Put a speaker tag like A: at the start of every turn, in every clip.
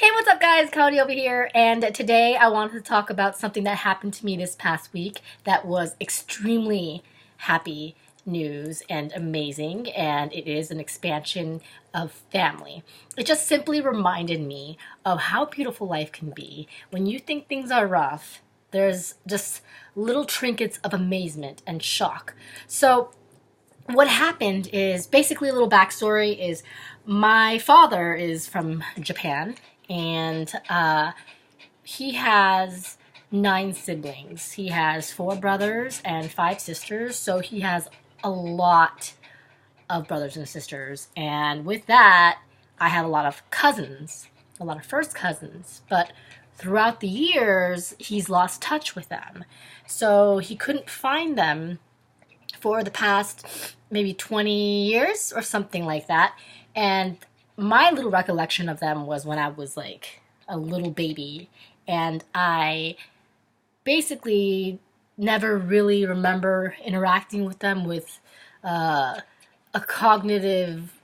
A: Hey, what's up, guys? Kaori over here, and today I wanted to talk about something that happened to me this past week that was extremely happy news and amazing, and it is an expansion of family. It just simply reminded me of how beautiful life can be. When you think things are rough, there's just little trinkets of amazement and shock. So, what happened is basically a little backstory is my father is from Japan and he has nine siblings. He has four brothers and five sisters, so he has a lot of brothers and sisters. And with that, I had a lot of cousins, a lot of first cousins, but throughout the years, he's lost touch with them. So he couldn't find them for the past maybe 20 years or something like that. And my little recollection of them was when I was like a little baby. And I basically never really remember interacting with them with a cognitive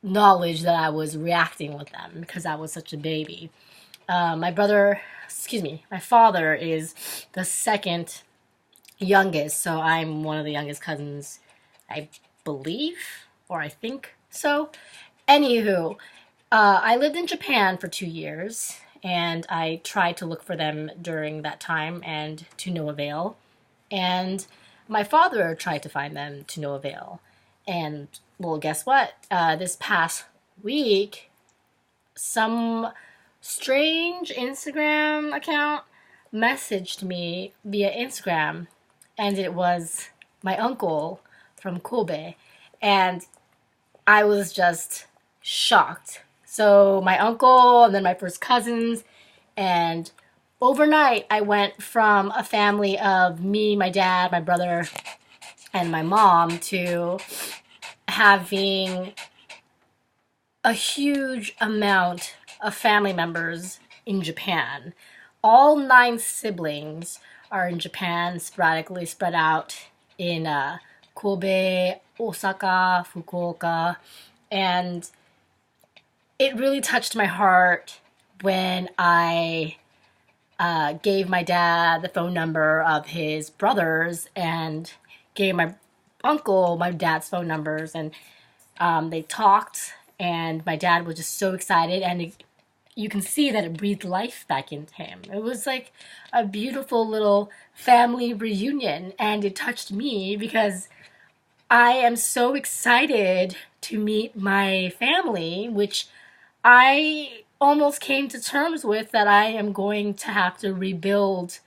A: knowledge that I was reacting with them because I was such a baby. My father is the second youngest, so I'm one of the youngest cousins, I believe, or I think so. Anywho, I lived in Japan for 2 years, and I tried to look for them during that time, and to no avail. And my father tried to find them to no avail. And, well, guess what? This past week, some strange Instagram account messaged me via Instagram, and it was my uncle from Kobe, and I was just shocked. So my uncle and then my first cousins, and overnight I went from a family of me, my dad, my brother, and my mom to having a huge amount of family members in Japan. All nine siblings are in Japan, sporadically spread out in Kobe, Osaka, Fukuoka, and it really touched my heart when I gave my dad the phone number of his brothers and gave my uncle my dad's phone numbers, and they talked, and my dad was just so excited, and you can see that it breathed life back into him. It was like a beautiful little family reunion, and it touched me because I am so excited to meet my family, which I almost came to terms with that I am going to have to rebuild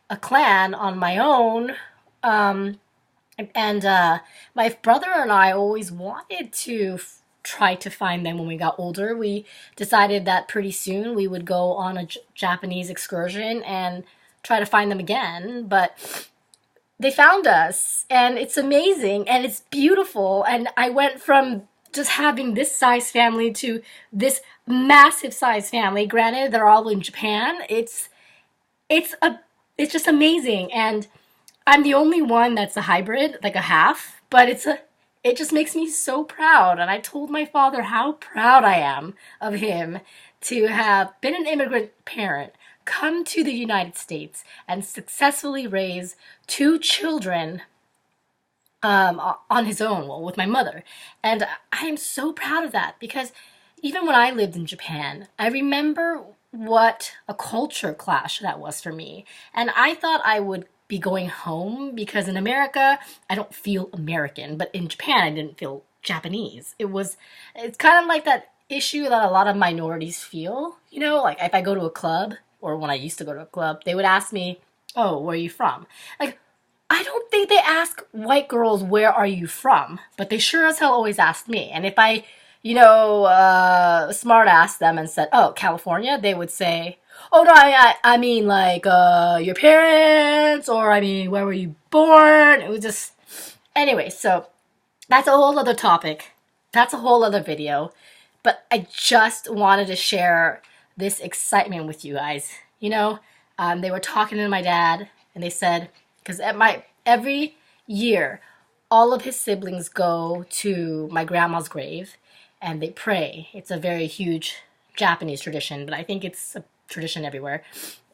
A: a clan on my own. And my brother and I always wanted to try to find them when we got older. We decided that pretty soon we would go on a Japanese excursion and try to find them again. But they found us, and it's amazing, and it's beautiful. And I went from just having this size family to this massive size family. Granted, they're all in Japan. It's a it's just amazing, and I'm the only one that's a hybrid, like a half, but it just makes me so proud. And I told my father how proud I am of him to have been an immigrant parent, come to the United States, and successfully raise two children on his own, well, with my mother. And I am so proud of that because even when I lived in Japan, I remember what a culture clash that was for me. And I thought I would be going home because in America, I don't feel American, but in Japan, I didn't feel Japanese. It's kind of like that issue that a lot of minorities feel, like if I go to a club, or when I used to go to a club, they would ask me, "Oh, where are you from?" Like, I don't think they ask white girls, "Where are you from?" But they sure as hell always asked me. And if I, smart ass them and said, "Oh, California," they would say, "Oh, no, I mean, like, your parents, or I mean, where were you born?" It was just, anyway, so that's a whole other topic. That's a whole other video. But I just wanted to share this excitement with you guys. They were talking to my dad, and they said, because every year, all of his siblings go to my grandma's grave, and they pray. It's a very huge Japanese tradition, but I think it's a tradition everywhere.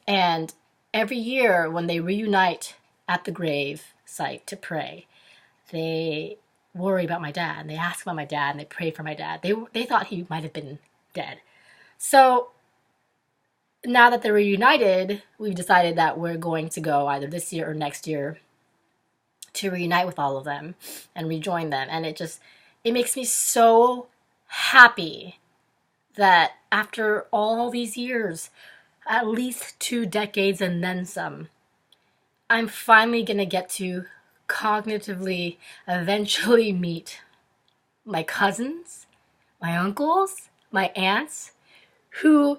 A: And every year when they reunite at the grave site to pray, they worry about my dad, and they ask about my dad, and they pray for my dad. They thought he might have been dead. So now that they're reunited, we've decided that we're going to go either this year or next year to reunite with all of them and rejoin them. And it makes me so happy that after all these years, at least 2 decades and then some, I'm finally going to get to cognitively eventually meet my cousins, my uncles, my aunts, who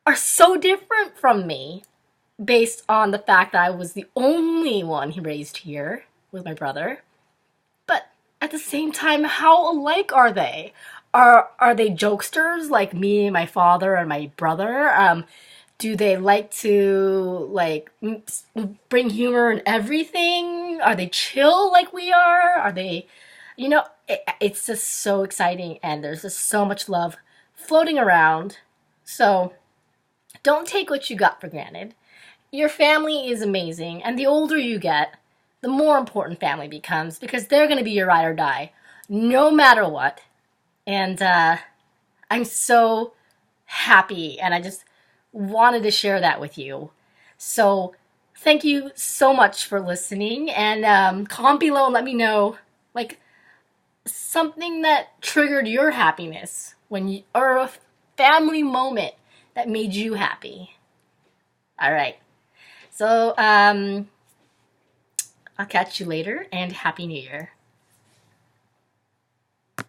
A: are so different from me based on the fact that I was the only one he raised here with my brother. But at the same time, how alike are they? Are they jokesters like me, my father, and my brother? Do they like to bring humor in everything? Are they chill like we are? Are they, it's just so exciting, and there's just so much love floating around. So don't take what you got for granted. Your family is amazing, and the older you get, the more important family becomes, because they're going to be your ride or die, no matter what. And I'm so happy, and I just wanted to share that with you. So thank you so much for listening, and comment below and let me know, something that triggered your happiness or a family moment that made you happy. All right. So I'll catch you later, and Happy New Year.